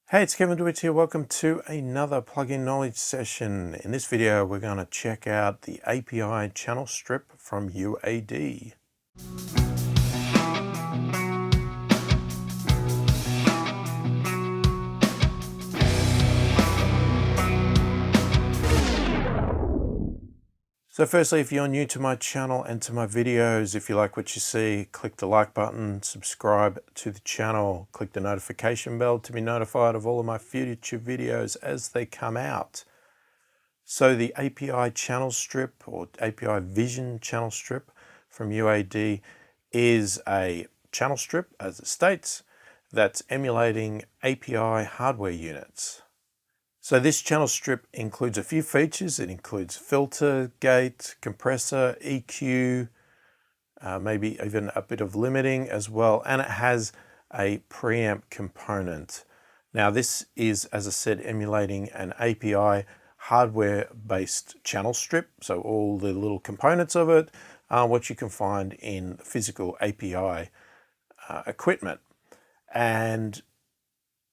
Hey, it's Kevin DeWitt here. Welcome to another plugin knowledge session. In this video, we're going to check out the API channel strip from UAD. So firstly, if you're new to my channel and to my videos, if you like what you see, click the like button, subscribe to the channel, click the notification bell to be notified of all of my future videos as they come out. So the API channel strip or API vision channel strip from UAD is a channel strip, as it states, that's emulating API hardware units. So this channel strip includes a few features. It includes filter, gate, compressor, EQ, maybe even a bit of limiting as well, and it has a preamp component. Now this is, as I said, emulating an API hardware-based channel strip, so all the little components of it are what you can find in physical API equipment. And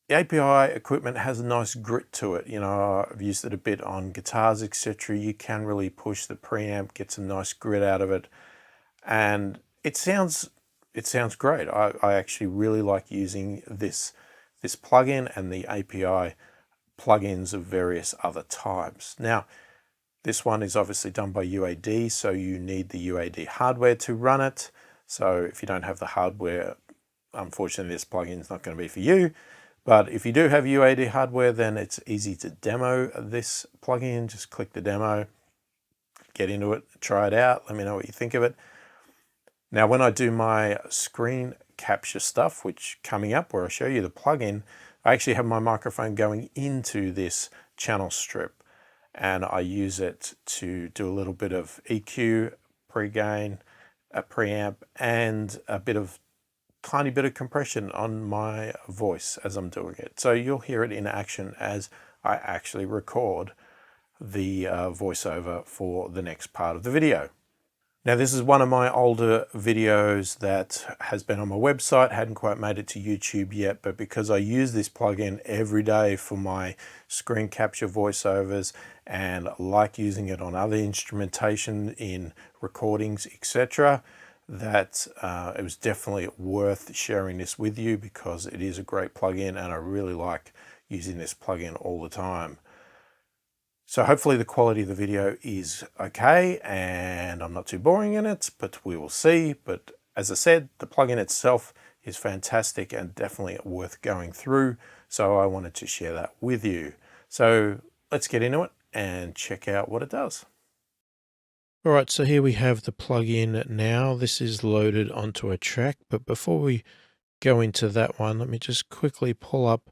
the API equipment has a nice grit to it. You know, I've used it a bit on guitars, etc. You can really push the preamp, get some nice grit out of it, and it sounds great. I actually really like using this plugin and the API plugins of various other types. Now, this one is obviously done by UAD, so you need the UAD hardware to run it. So if you don't have the hardware, unfortunately this plugin is not going to be for you. But if you do have UAD hardware, then it's easy to demo this plugin. Just click the demo, get into it, try it out, let me know what you think of it. Now, when I do my screen capture stuff, which coming up where I show you the plugin, I actually have my microphone going into this channel strip, and I use it to do a little bit of EQ, pre-gain, a preamp, and a tiny bit of compression on my voice as I'm doing it. So you'll hear it in action as I actually record the voiceover for the next part of the video. Now, this is one of my older videos that has been on my website, hadn't quite made it to YouTube yet, but because I use this plugin every day for my screen capture voiceovers and like using it on other instrumentation in recordings, etc., that it was definitely worth sharing this with you because it is a great plugin and I really like using this plugin all the time. So hopefully the quality of the video is okay and I'm not too boring in it, but we will see. But as I said, the plugin itself is fantastic and definitely worth going through. So I wanted to share that with you. So let's get into it and check out what it does. All right, so here we have the plugin now. This is loaded onto a track, but before we go into that one, let me just quickly pull up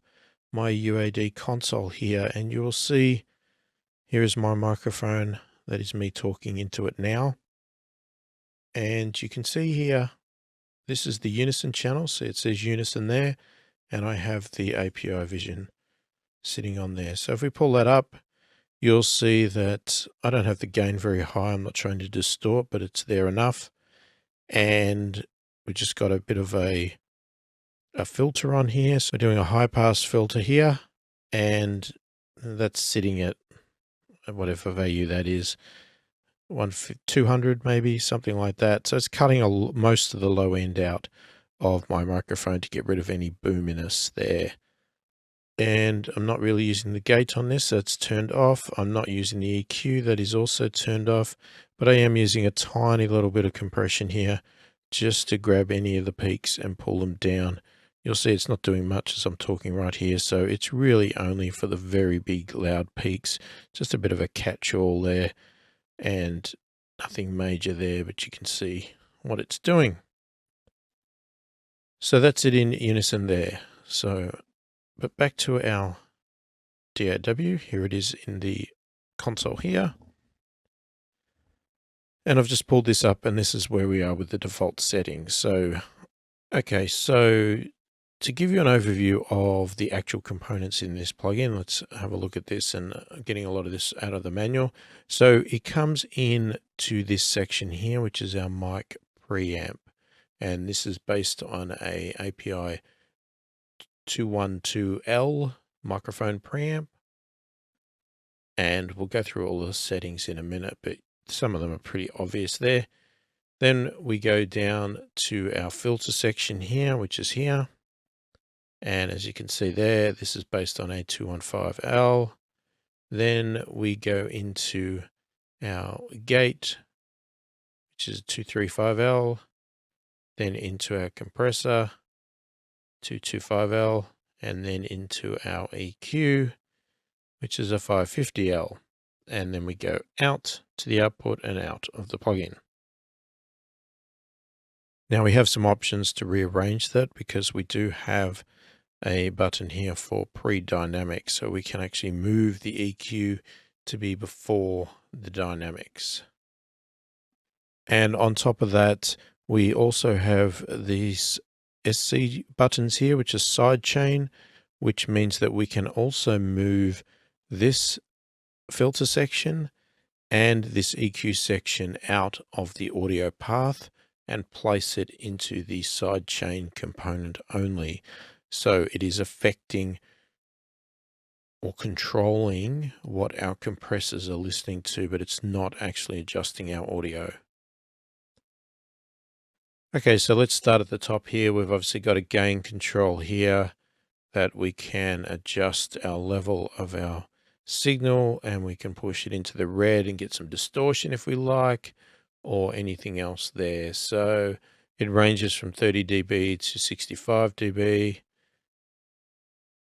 my UAD console here, and you will see here is my microphone. That is me talking into it now. And you can see here, this is the unison channel. So it says unison there, and I have the API vision sitting on there. So if we pull that up, you'll see that I don't have the gain very high. I'm not trying to distort, but it's there enough. And we just got a bit of a filter on here. So we're doing a high pass filter here, and that's sitting at whatever value that is, 200 maybe, something like that. So it's cutting most of the low end out of my microphone to get rid of any boominess there. And I'm not really using the gate on this, so it's turned off. I'm not using the EQ, that is also turned off, but I am using a tiny little bit of compression here just to grab any of the peaks and pull them down. You'll see it's not doing much as I'm talking right here, so it's really only for the very big loud peaks. Just a bit of a catch-all there and nothing major there, but you can see what it's doing. So that's it in unison there. But back to our DAW, here it is in the console here. And I've just pulled this up and this is where we are with the default settings. So, okay, so to give you an overview of the actual components in this plugin, let's have a look at this and getting a lot of this out of the manual. So it comes in to this section here, which is our mic preamp. And this is based on a API 212L microphone preamp. And we'll go through all the settings in a minute, but some of them are pretty obvious there. Then we go down to our filter section here, which is here. And as you can see there, this is based on a 215L. Then we go into our gate, which is 235L. Then into our compressor, 225L. And then into our EQ, which is a 550L. And then we go out to the output and out of the plugin. Now we have some options to rearrange that because we do have a button here for pre-dynamic. So we can actually move the EQ to be before the dynamics. And on top of that, we also have these SC buttons here, which is sidechain, which means that we can also move this filter section and this EQ section out of the audio path and place it into the sidechain component only. So it is affecting or controlling what our compressors are listening to, but it's not actually adjusting our audio. Okay, so let's start at the top here. We've obviously got a gain control here that we can adjust our level of our signal, and we can push it into the red and get some distortion if we like, or anything else there. So it ranges from 30 dB to 65 dB.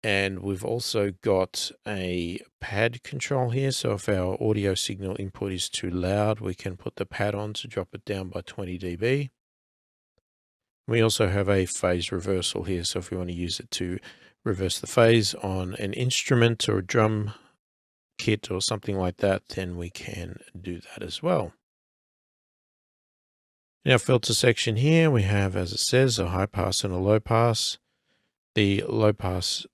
And we've also got a pad control here. So if our audio signal input is too loud, we can put the pad on to drop it down by 20 dB. We also have a phase reversal here. So if we want to use it to reverse the phase on an instrument or a drum kit or something like that, then we can do that as well. In our filter section here, we have, as it says, a high pass and a low pass. The low pass,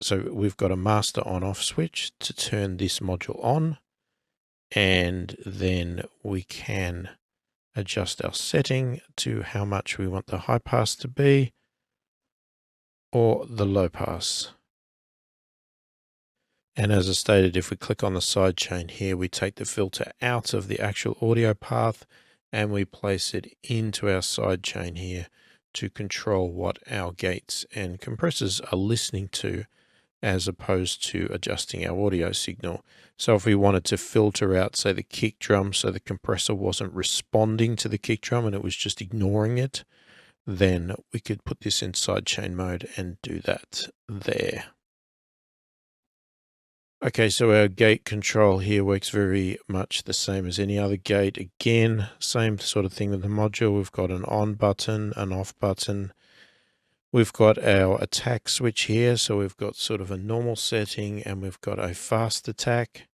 so we've got a master on-off switch to turn this module on, and then we can adjust our setting to how much we want the high pass to be or the low pass. And as I stated, if we click on the sidechain here, we take the filter out of the actual audio path and we place it into our sidechain here to control what our gates and compressors are listening to, as opposed to adjusting our audio signal. So if we wanted to filter out, say, the kick drum, so the compressor wasn't responding to the kick drum and it was just ignoring it, then we could put this in sidechain mode and do that there. Okay, so our gate control here works very much the same as any other gate. Again, same sort of thing with the module. We've got an on button, an off button. We've got our attack switch here. So we've got sort of a normal setting and we've got a fast attack.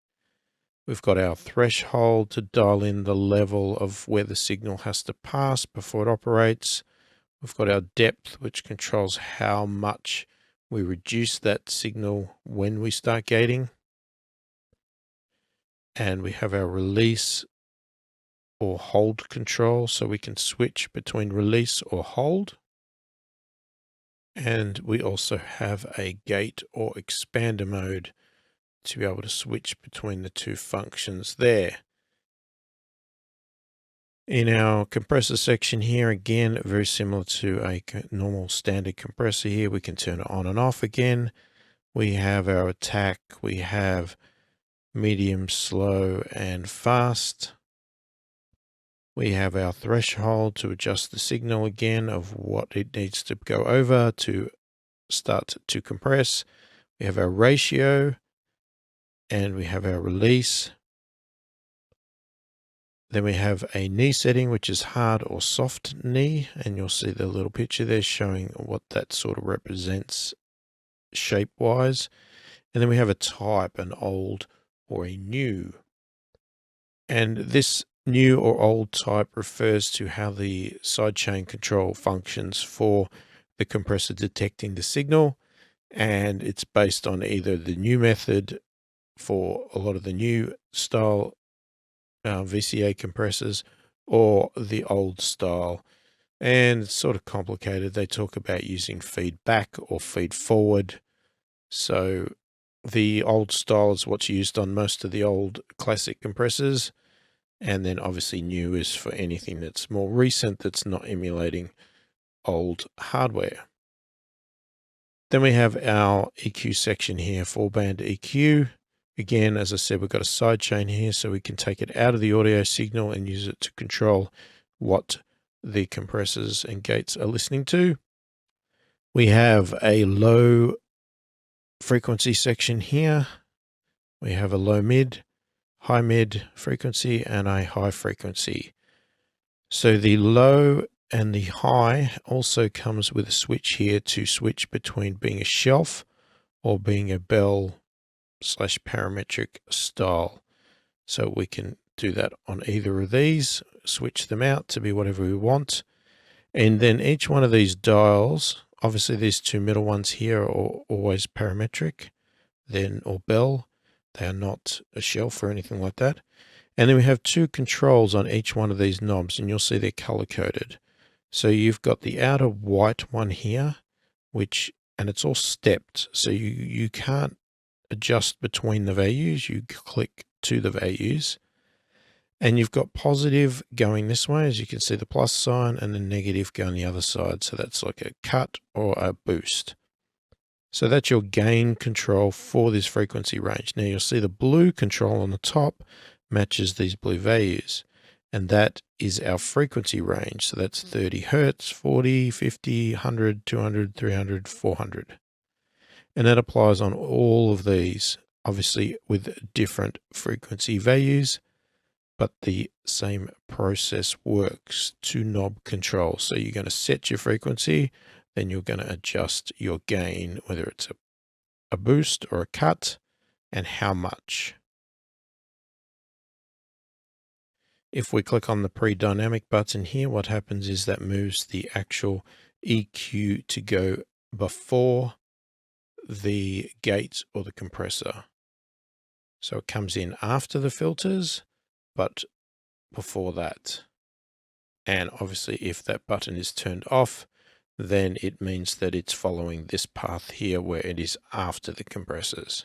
We've got our threshold to dial in the level of where the signal has to pass before it operates. We've got our depth, which controls how much we reduce that signal when we start gating. And we have our release or hold control, so we can switch between release or hold. And we also have a gate or expander mode to be able to switch between the two functions there. In our compressor section here, again, very similar to a normal standard compressor here, we can turn it on and off again. We have our attack, we have medium, slow, and fast. We have our threshold to adjust the signal again of what it needs to go over to start to compress. We have our ratio, and we have our release. Then we have a knee setting, which is hard or soft knee, and you'll see the little picture there showing what that sort of represents shape-wise. And then we have a type, an old or a new. And this new or old type refers to how the sidechain control functions for the compressor detecting the signal. And it's based on either the new method for a lot of the new style VCA compressors or the old style. And it's sort of complicated. They talk about using feedback or feed forward. So the old style is what's used on most of the old classic compressors. And then obviously new is for anything that's more recent that's not emulating old hardware. Then we have our EQ section here, 4-band EQ. Again, as I said, we've got a sidechain here so we can take it out of the audio signal and use it to control what the compressors and gates are listening to. We have a low frequency section here. We have a low mid, high mid frequency, and a high frequency. So the low and the high also comes with a switch here to switch between being a shelf or being a bell / parametric style. So we can do that on either of these, switch them out to be whatever we want. And then each one of these dials, obviously these two middle ones here are always parametric, or bell. They are not a shelf or anything like that. And then we have two controls on each one of these knobs, and you'll see they're color coded. So you've got the outer white one here, and it's all stepped. So you can't adjust between the values. You click to the values. And you've got positive going this way, as you can see the plus sign, and then negative going the other side. So that's like a cut or a boost. So that's your gain control for this frequency range. Now you'll see the blue control on the top matches these blue values. And that is our frequency range. So that's 30 Hertz, 40, 50, 100, 200, 300, 400. And that applies on all of these, obviously with different frequency values, but the same process works to knob control. So you're going to set your frequency, then you're going to adjust your gain, whether it's a boost or a cut, and how much. If we click on the pre-dynamic button here, what happens is that moves the actual EQ to go before the gate or the compressor. So it comes in after the filters, but before that. And obviously if that button is turned off, then it means that it's following this path here where it is after the compressors.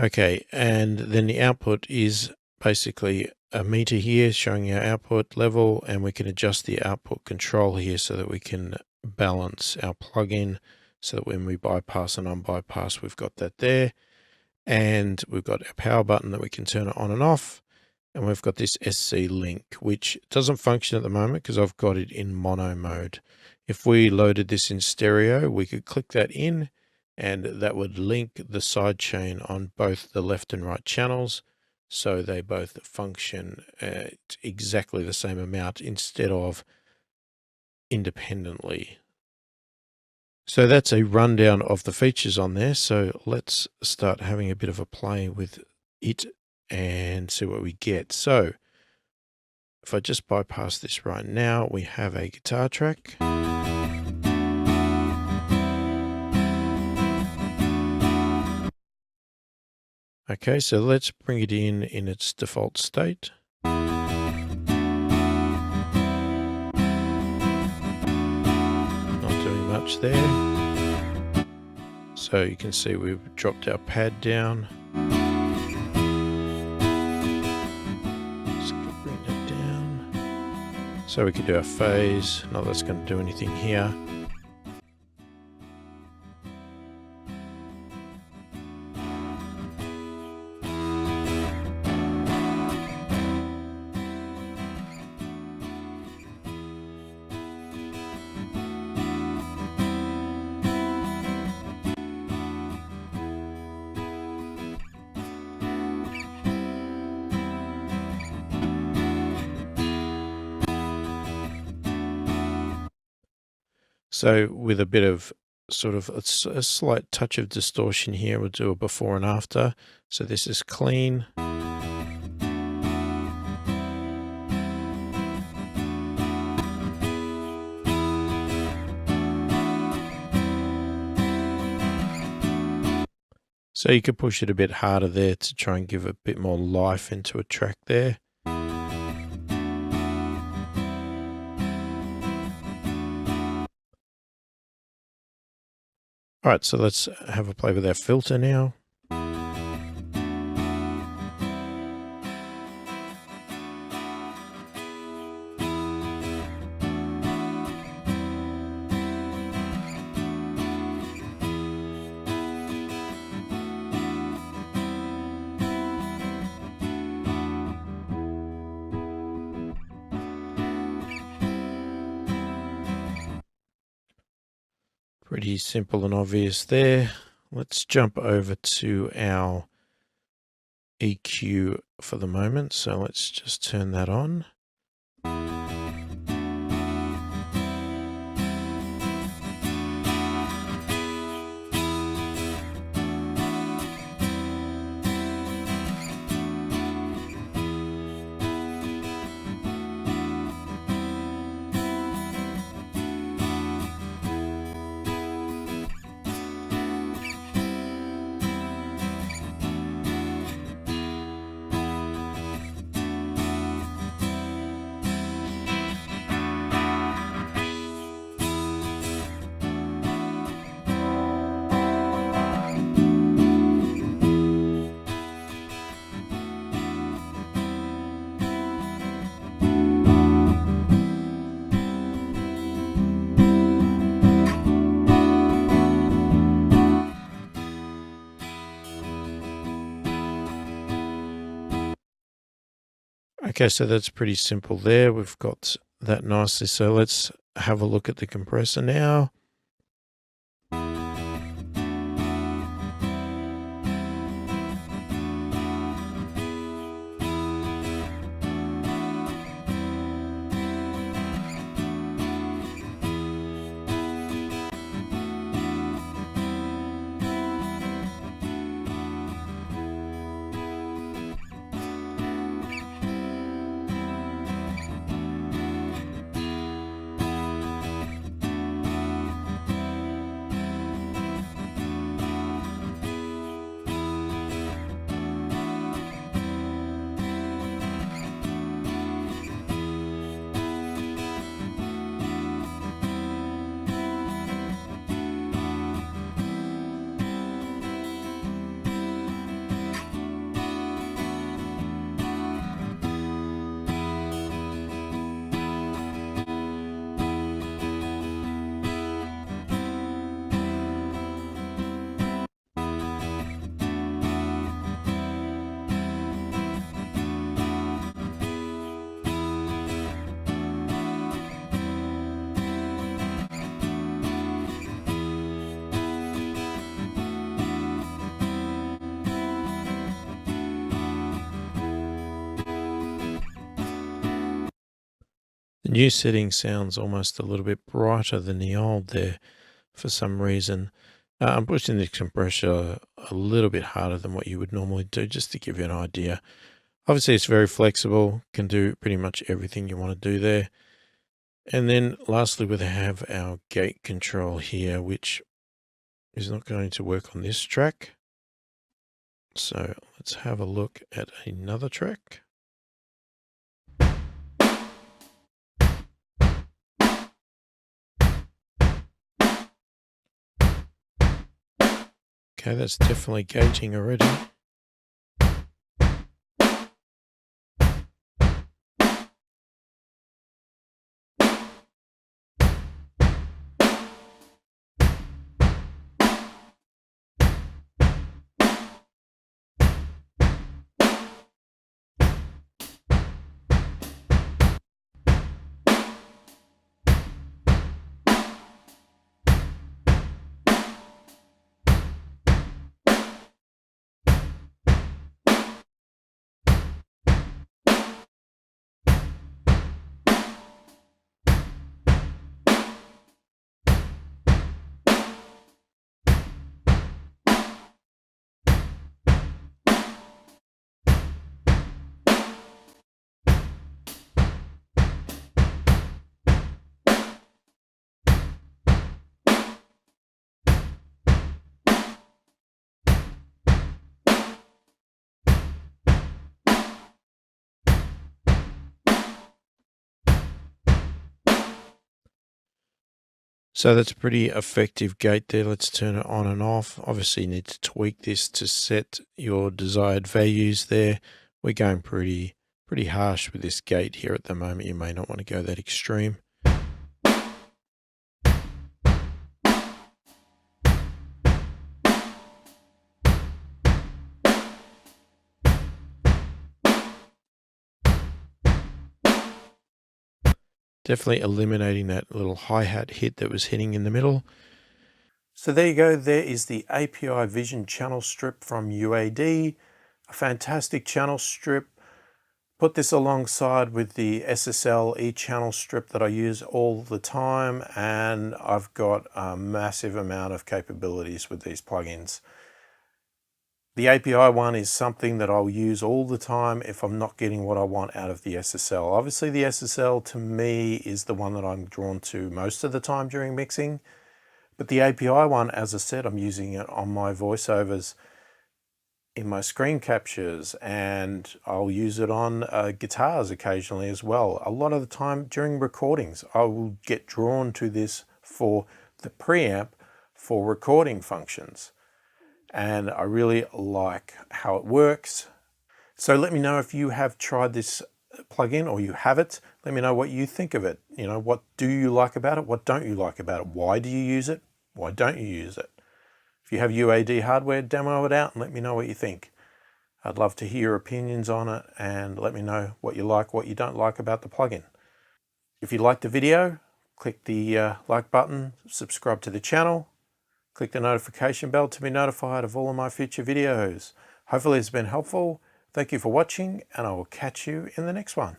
Okay, and then the output is basically a meter here showing our output level, and we can adjust the output control here so that we can balance our plugin so that when we bypass and unbypass, we've got that there. And we've got a power button that we can turn it on and off. And we've got this SC link, which doesn't function at the moment because I've got it in mono mode. If we loaded this in stereo, we could click that in and that would link the sidechain on both the left and right channels. So they both function at exactly the same amount instead of independently. So that's a rundown of the features on there. So let's start having a bit of a play with it and see what we get. So if I just bypass this right now, we have a guitar track. Okay, so let's bring it in its default state. Not doing much there. So you can see we've dropped our pad down. Let's bring that down. So we can do our phase. Not that's going to do anything here. So with a bit of sort of a slight touch of distortion here, we'll do a before and after. So this is clean. So you could push it a bit harder there to try and give a bit more life into a track there. All right, so let's have a play with our filter now. Pretty simple and obvious there. Let's jump over to our EQ for the moment. So let's just turn that on. Okay, so that's pretty simple there. We've got that nicely. So let's have a look at the compressor now. The new setting sounds almost a little bit brighter than the old there for some reason. I'm pushing the compressor a little bit harder than what you would normally do, just to give you an idea. Obviously, it's very flexible, can do pretty much everything you want to do there. And then lastly, we have our gate control here, which is not going to work on this track. So let's have a look at another track. Okay, that's definitely gauging already. So that's a pretty effective gate there. Let's turn it on and off. Obviously you need to tweak this to set your desired values there. We're going pretty harsh with this gate here at the moment. You may not want to go that extreme. Definitely eliminating that little hi-hat hit that was hitting in the middle. So there you go. There is the API Vision channel strip from UAD. A fantastic channel strip. Put this alongside with the SSL e-channel strip that I use all the time, and I've got a massive amount of capabilities with these plugins. The API one is something that I'll use all the time if I'm not getting what I want out of the SSL. Obviously the SSL to me is the one that I'm drawn to most of the time during mixing, but the API one, as I said, I'm using it on my voiceovers, in my screen captures, and I'll use it on guitars occasionally as well. A lot of the time during recordings I will get drawn to this for the preamp for recording functions, and I really like how it works. So let me know if you have tried this plugin or you have it. Let me know what you think of it. You know, what do you like about it? What don't you like about it? Why do you use it? Why don't you use it? If you have UAD hardware, demo it out and let me know what you think. I'd love to hear your opinions on it, and let me know what you like, what you don't like about the plugin. If you liked the video, click the like button, subscribe to the channel, click the notification bell to be notified of all of my future videos. Hopefully it's been helpful. Thank you for watching, and I will catch you in the next one.